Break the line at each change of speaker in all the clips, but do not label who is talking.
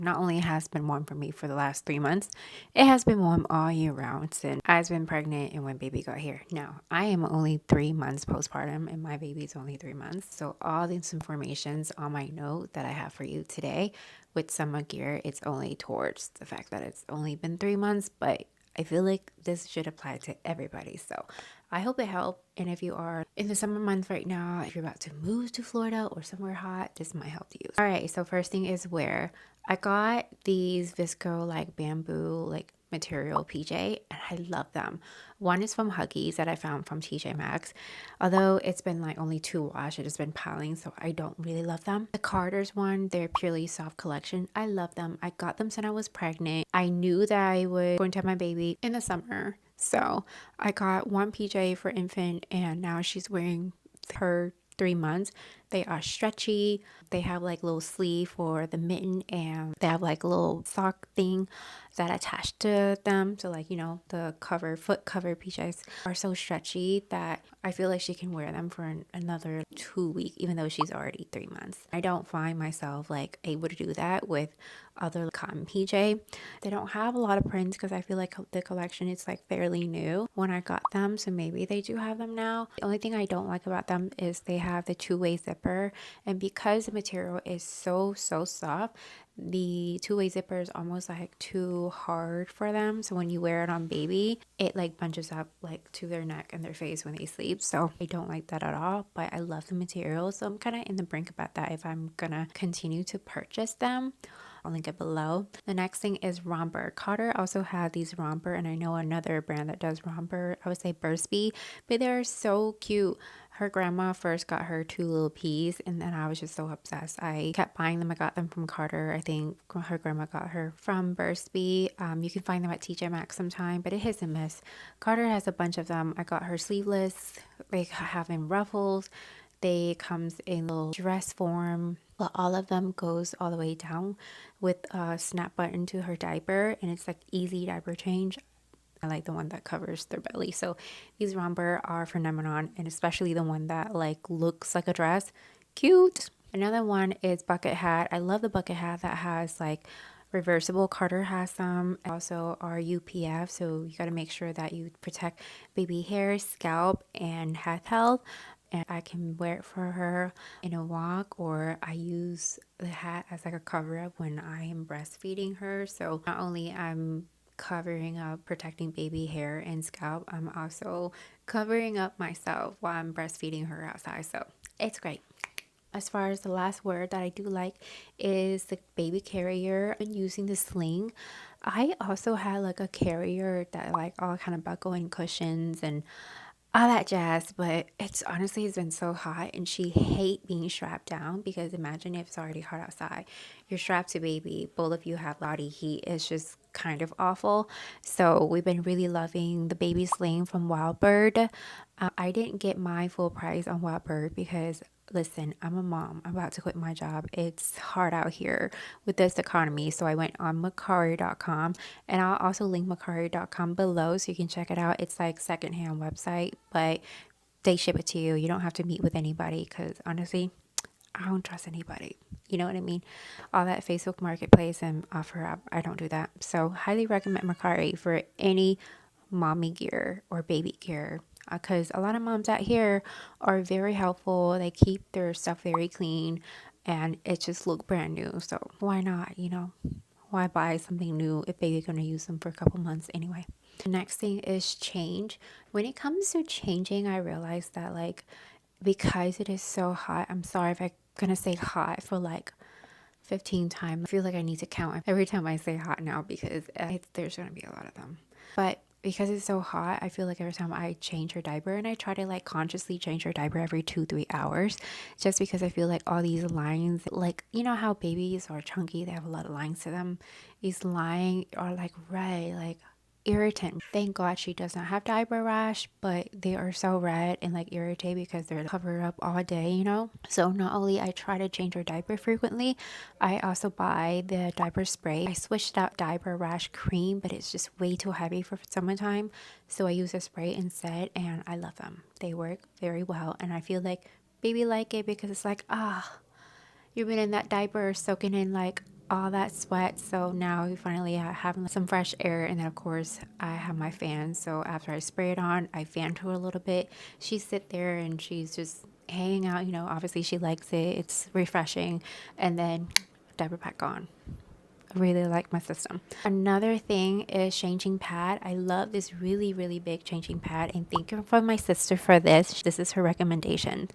Not only has been warm for me for the last 3 months, it has been warm all year round since I've been pregnant and when baby got here. Now, I am only 3 months postpartum and my baby's only 3 months. So all these informations on my note that I have for you today with summer gear, it's only towards the fact that it's only been 3 months, but I feel like this should apply to everybody. So I hope it helped. And if you are in the summer months right now, if you're about to move to Florida or somewhere hot, this might help you. All right, so first thing is wear. I got these Visco like bamboo like material PJ and I love them. One is from Huggies that I found from TJ Maxx. Although it's been like only 2 wash, it has been piling, so I don't really love them. The Carter's one, they're purely soft collection. I love them. I got them since I was pregnant. I knew that I was going to have my baby in the summer. So I got one PJ for infant and now she's wearing her 3 months. They are stretchy. They have like little sleeve for the mitten and they have like a little sock thing that attached to them. So like, the foot cover PJs are so stretchy that I feel like she can wear them for another 2 weeks, even though she's already 3 months. I don't find myself like able to do that with other cotton PJ. They don't have a lot of prints because I feel like the collection is like fairly new when I got them. So maybe they do have them now. The only thing I don't like about them is they have the two-way zipper. And because the material is so soft, the two-way zipper is almost like too hard for them. So when you wear it on baby, it like bunches up like to their neck and their face when they sleep. So I don't like that at all, but I love the material. So I'm kind of in the brink about that if I'm gonna continue to purchase them. I'll link it below. The next thing is romper. Carter also had these romper, and I know another brand that does romper. I would say Burstby, but they're so cute. Her grandma first got her 2 little peas, and then I was just so obsessed. I kept buying them. I got them from Carter. I think her grandma got her from Burstby. You can find them at TJ Maxx sometime, but it hits and miss. Carter has a bunch of them. I got her sleeveless. They have in ruffles. They comes in little dress form, but all of them goes all the way down with a snap button to her diaper, and it's like easy diaper change. I like the one that covers their belly. So these romper are phenomenal, and especially the one that like looks like a dress. Cute. Another one is bucket hat. I love the bucket hat that has like reversible. Carter has some. Also our UPF. So you got to make sure that you protect baby hair, scalp, and head health. And I can wear it for her in a walk, or I use the hat as like a cover up when I am breastfeeding her. So not only I'm covering up, protecting baby hair and scalp, I'm also covering up myself while I'm breastfeeding her outside. So it's great. As far as the last word that I do like is the baby carrier. I've been using the Sling. I also had like a carrier that like all kind of buckle and cushions and all that jazz, but it's been so hot and she hate being strapped down because imagine if it's already hot outside. You're strapped to baby, both of you have body heat. It's just kind of awful. So we've been really loving the baby sling from Wildbird. I didn't get my full price on Wildbird because listen, I'm a mom. I'm about to quit my job. It's hard out here with this economy. So I went on Mercari.com, and I'll also link Mercari.com below so you can check it out. It's like secondhand website, but they ship it to you. You don't have to meet with anybody because honestly, I don't trust anybody. You know what I mean? All that Facebook Marketplace and offer up, I don't do that. So highly recommend Mercari for any mommy gear or baby gear because a lot of moms out here are very helpful. They keep their stuff very clean and it just look brand new. So why not, why buy something new if baby's going to use them for a couple months anyway? The next thing is change. When it comes to changing, I realized that like because it is so hot, I'm sorry if I'm going to say hot for like 15 times. I feel like I need to count every time I say hot now because there's going to be a lot of them. But because it's so hot, I feel like every time I change her diaper, and I try to like consciously change her diaper every 2-3 hours, just because I feel like all these lines, like, you know how babies are chunky, they have a lot of lines to them. These lines are like red, like irritant. Thank God she does not have diaper rash, but they are so red and like irritate because they're covered up all day. So not only I try to change her diaper frequently, I also buy the diaper spray. I switched out diaper rash cream, but it's just way too heavy for summertime, so I use a spray instead, and I love them. They work very well, and I feel like baby like it because it's like you've been in that diaper soaking in like all that sweat. So now we finally have some fresh air. And then of course I have my fan. So after I spray it on, I fanned her a little bit. She sit there and she's just hanging out. You know, obviously she likes it. It's refreshing. And then diaper pack on. I really like my system. Another thing is changing pad. I love this really, really big changing pad, and thank you for my sister for this. This is her recommendation.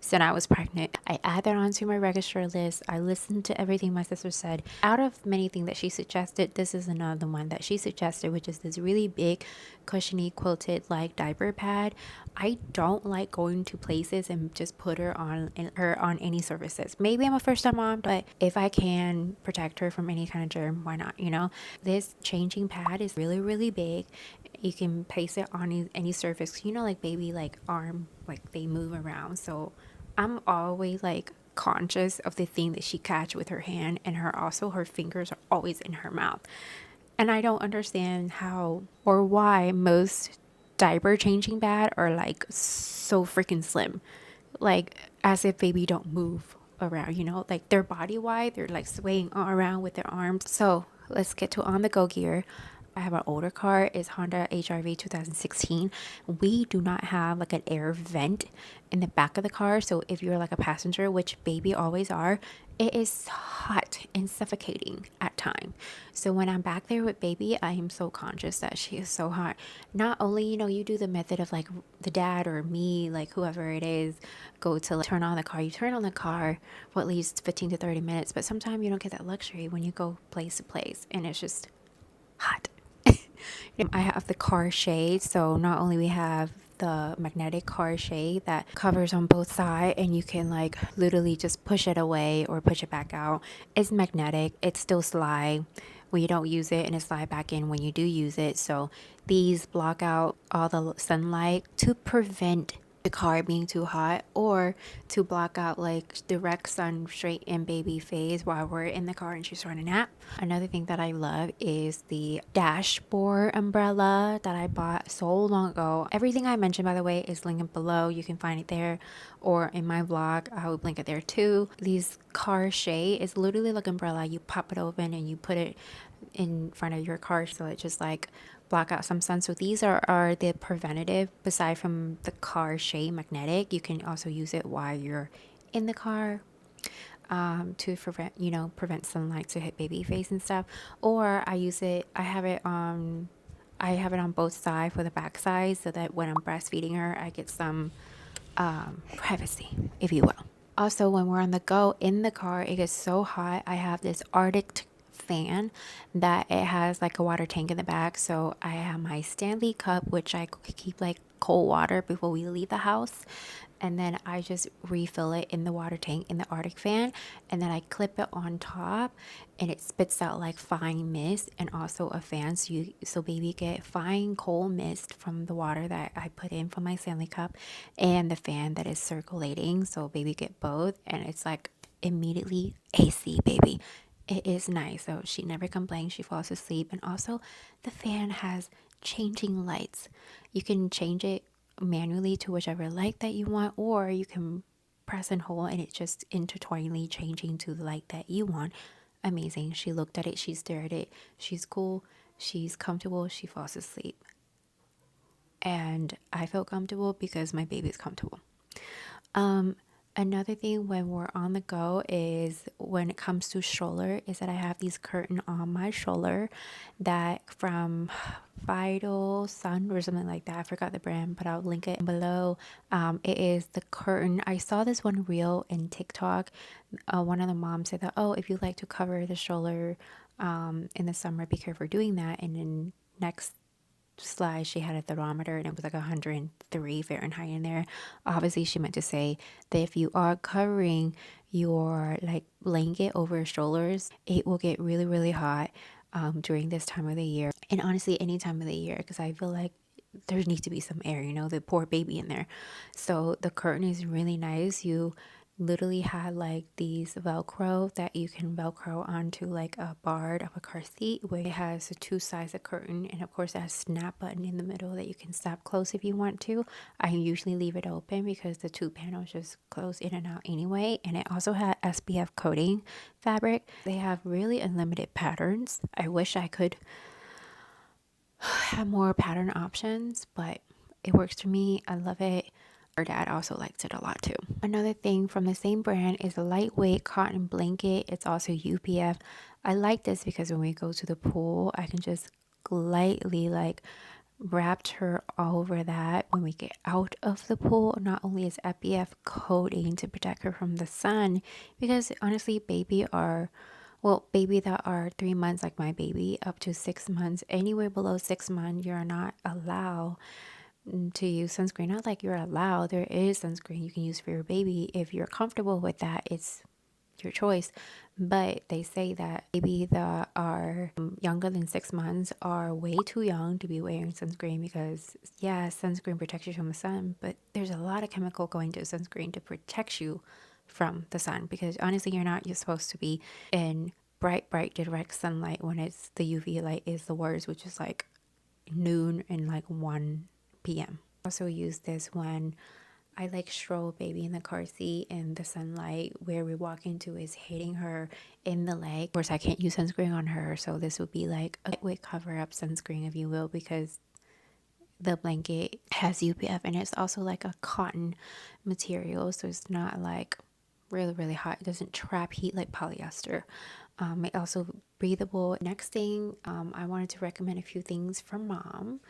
So when I was pregnant, I added onto my register list. I listened to everything my sister said. Out of many things that she suggested, this is another one that she suggested, which is this really big, cushiony, quilted like diaper pad. I don't like going to places and just put her on any surfaces. Maybe I'm a first time mom, but if I can protect her from any kind of germ, why not? You know, this changing pad is really, really big. You can place it on any surface. You know, like baby, like arm, like they move around. So I'm always like conscious of the thing that she catch with her hand, and her fingers are always in her mouth. And I don't understand how or why most diaper changing pad are like so freaking slim. Like as if baby don't move around, you know, like their body wide, they're like swaying all around with their arms. So let's get to on the go gear. I have an older car. It's Honda HRV 2016. We do not have like an air vent in the back of the car. So if you're like a passenger, which baby always are, it is hot and suffocating at time. So when I'm back there with baby, I am so conscious that she is so hot. Not only, you know, you do the method of like the dad or me, like whoever it is, go to like, turn on the car. You turn on the car for at least 15 to 30 minutes. But sometimes you don't get that luxury when you go place to place, and it's just hot. I have the car shade, so not only we have the magnetic car shade that covers on both sides, and you can like literally just push it away or push it back out. It's magnetic. It still slide when you don't use it, and it slide back in when you do use it. So these block out all the sunlight to prevent the car being too hot, or to block out like direct sun straight in baby face while we're in the car and she's trying to nap. Another thing that I love is the dashboard umbrella that I bought so long ago. Everything I mentioned, by the way, is linked below. You can find it there or in my vlog. I will link it there too. These car shade is literally like umbrella. You pop it open and you put it in front of your car, so it just like block out some sun. So these are the preventative. Beside from the car shade magnetic, you can also use it while you're in the car, to prevent sunlight to hit baby face and stuff. Or I have it on both sides for the back side, so that when I'm breastfeeding her, I get some privacy, if you will. Also, when we're on the go in the car, it gets so hot. I have this Artic Fan that it has like a water tank in the back. So I have my Stanley Cup, which I keep like cold water before we leave the house. And then I just refill it in the water tank in the Artic Fan, and then I clip it on top, and it spits out like fine mist and also a fan, so baby get fine cold mist from the water that I put in from my Stanley Cup and the fan that is circulating, so baby get both, and it's like immediately AC, baby. It is nice. So she never complains. She falls asleep. And also the fan has changing lights. You can change it manually to whichever light that you want, or you can press and hold and it just intertwiningly changing to the light that you want. Amazing. She looked at it, she stared at it, she's cool, she's comfortable, she falls asleep, and I feel comfortable because my baby's comfortable. Another thing when we're on the go is when it comes to stroller is that I have these curtain on my stroller that from Vital Sun or something like that. I forgot the brand, but I'll link it below. It is the curtain. I saw this one reel in TikTok. One of the moms said that, oh, if you like to cover the stroller in the summer, be careful doing that. And then next slide, she had a thermometer and it was like 103 Fahrenheit in there. Obviously she meant to say that if you are covering your like blanket over strollers, it will get really, really hot during this time of the year, and honestly any time of the year, because I feel like there needs to be some air, the poor baby in there. So the curtain is really nice. You literally had like these Velcro that you can Velcro onto like a bar of a car seat, where it has a two sides of curtain, and of course it has a snap button in the middle that you can snap close if you want to. I usually leave it open because the two panels just close in and out anyway. And it also had SPF coating fabric. They have really unlimited patterns. I wish I could have more pattern options, but it works for me. I love it. Our dad also likes it a lot too. Another thing from the same brand is a lightweight cotton blanket. It's also UPF. I like this because when we go to the pool, I can just lightly like wrap her over that when we get out of the pool. Not only is SPF coating to protect her from the sun, because honestly, baby that are 3 months, like my baby, up to 6 months, anywhere below 6 months, you're not allowed to use sunscreen. Not like you're allowed, there is sunscreen you can use for your baby. If you're comfortable with that, it's your choice. But they say that baby that are younger than 6 months are way too young to be wearing sunscreen, because yeah, sunscreen protects you from the sun, but there's a lot of chemical going to sunscreen to protect you from the sun, because honestly, you're supposed to be in bright direct sunlight when it's the UV light is the worst, which is like noon and like 1 p.m. Also use this when I like stroll baby in the car seat and the sunlight where we walk into is hitting her in the leg. Of course, I can't use sunscreen on her, so this would be like a lightweight cover up sunscreen, if you will, because the blanket has UPF and it's also like a cotton material, so it's not like really hot. It doesn't trap heat like polyester. It also breathable. Next thing, I wanted to recommend a few things for mom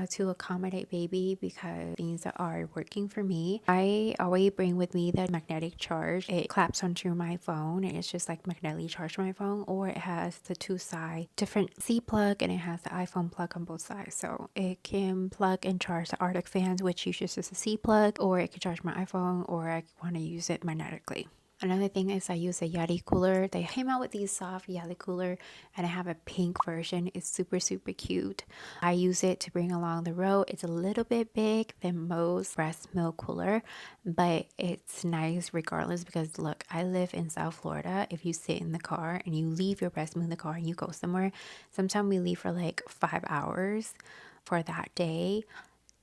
to accommodate baby, because things that are working for me. I always bring with me the magnetic charge. It claps onto my phone and it's just like magnetically charged my phone, or it has the two side different C plug and it has the iPhone plug on both sides, so it can plug and charge the Artic fans, which uses a C plug, or it can charge my iPhone, or I want to use it magnetically. Another thing is I use a Yeti cooler. They came out with these soft Yeti cooler and I have a pink version. It's super cute. I use it to bring along the road. It's a little bit big than most breast milk cooler, but it's nice regardless, because look, I live in South Florida. If you sit in the car and you leave your breast milk in the car and you go somewhere, sometimes we leave for like 5 hours for that day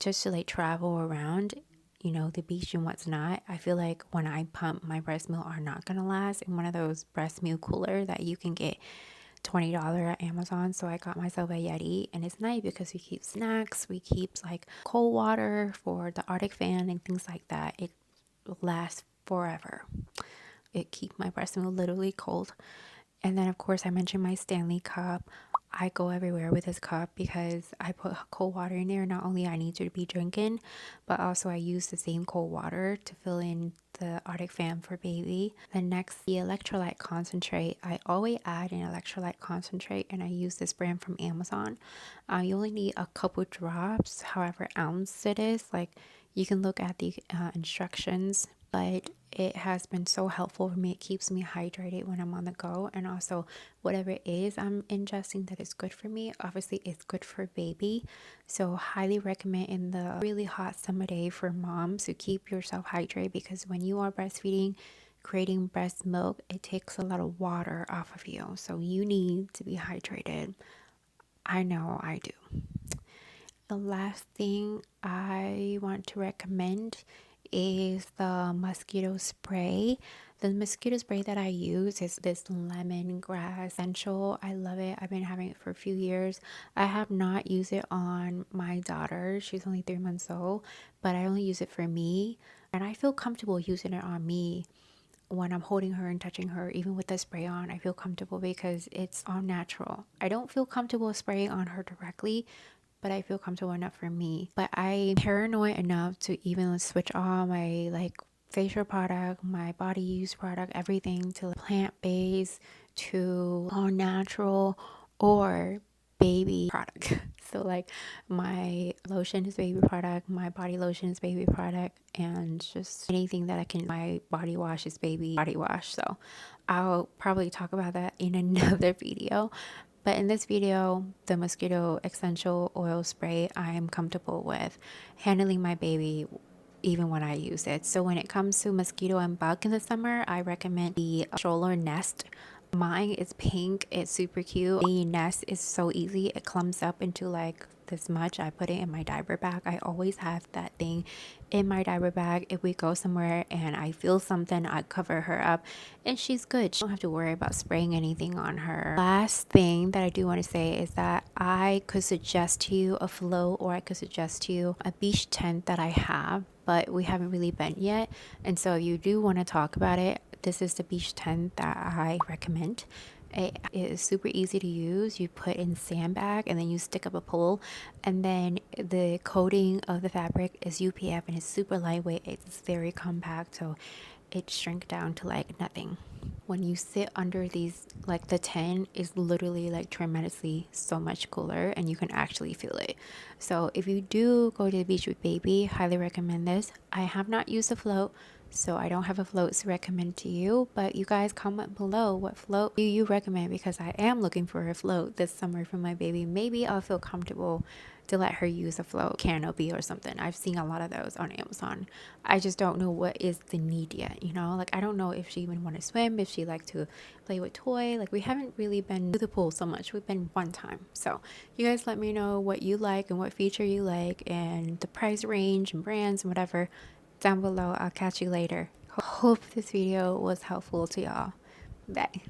just to like travel around, the beach and what's not. I feel like when I pump, my breast milk are not gonna last in one of those breast milk cooler that you can get $20 at Amazon. So I got myself a Yeti, and it's nice because we keep snacks, we keep like cold water for the Artic Fan and things like that. It lasts forever. It keeps my breast milk literally cold. And then of course I mentioned my Stanley Cup. I go everywhere with this cup because I put cold water in there. Not only I need to be drinking, but also I use the same cold water to fill in the Artic Fan for baby. Then next, the electrolyte concentrate. I always add an electrolyte concentrate, and I use this brand from Amazon. You only need a couple drops, however ounce it is. Like, you can look at the instructions, but it has been so helpful for me. It keeps me hydrated when I'm on the go, and also whatever it is I'm ingesting that is good for me, obviously it's good for baby. So highly recommend in the really hot summer day for moms to keep yourself hydrated, because when you are breastfeeding, creating breast milk, it takes a lot of water off of you, so you need to be hydrated. I know I do. The last thing I want to recommend is the mosquito spray. The mosquito spray that I use is this lemongrass essential. I love it. I've been having it for a few years. I have not used it on my daughter. She's only 3 months old, but I only use it for me. And I feel comfortable using it on me when I'm holding her and touching her. Even with the spray on, I feel comfortable because it's all natural. I don't feel comfortable spraying on her directly, but I feel comfortable enough for me. But I'm paranoid enough to even switch all my like facial product, my body use product, everything to plant-based, to all natural, or baby product. So like my lotion is baby product, my body lotion is baby product, and just anything that I can. My body wash is baby body wash. So I'll probably talk about that in another video. But in this video, the mosquito essential oil spray, I am comfortable with handling my baby even when I use it. So when it comes to mosquito and bug in the summer, I recommend the Stroller Nest. Mine is pink. It's super cute. The nest is so easy. It clumps up into like this much. I put it in my diaper bag. I always have that thing in my diaper bag. If we go somewhere and I feel something, I cover her up and she's good. She don't have to worry about spraying anything on her. Last thing that I do want to say is that I could suggest to you a float, or I could suggest to you a beach tent that I have, but we haven't really been yet. And so if you do want to talk about it, this is the beach tent that I recommend. It is super easy to use. You put in sandbag and then you stick up a pole, and then the coating of the fabric is UPF and it's super lightweight. It's very compact, so it shrink down to like nothing. When you sit under these, like the tent is literally like tremendously so much cooler and you can actually feel it. So if you do go to the beach with baby, highly recommend this. I have not used a float, so I don't have a float to recommend to you, but you guys comment below what float do you recommend, because I am looking for a float this summer for my baby. Maybe I'll feel comfortable to let her use a float canopy or something. I've seen a lot of those on Amazon. I just don't know what is the need yet, you know? Like I don't know if she even want to swim, if she like to play with toy. Like we haven't really been to the pool so much. We've been one time. So you guys let me know what you like and what feature you like and the price range and brands and whatever down below. I'll catch you later. Hope this video was helpful to y'all. Bye.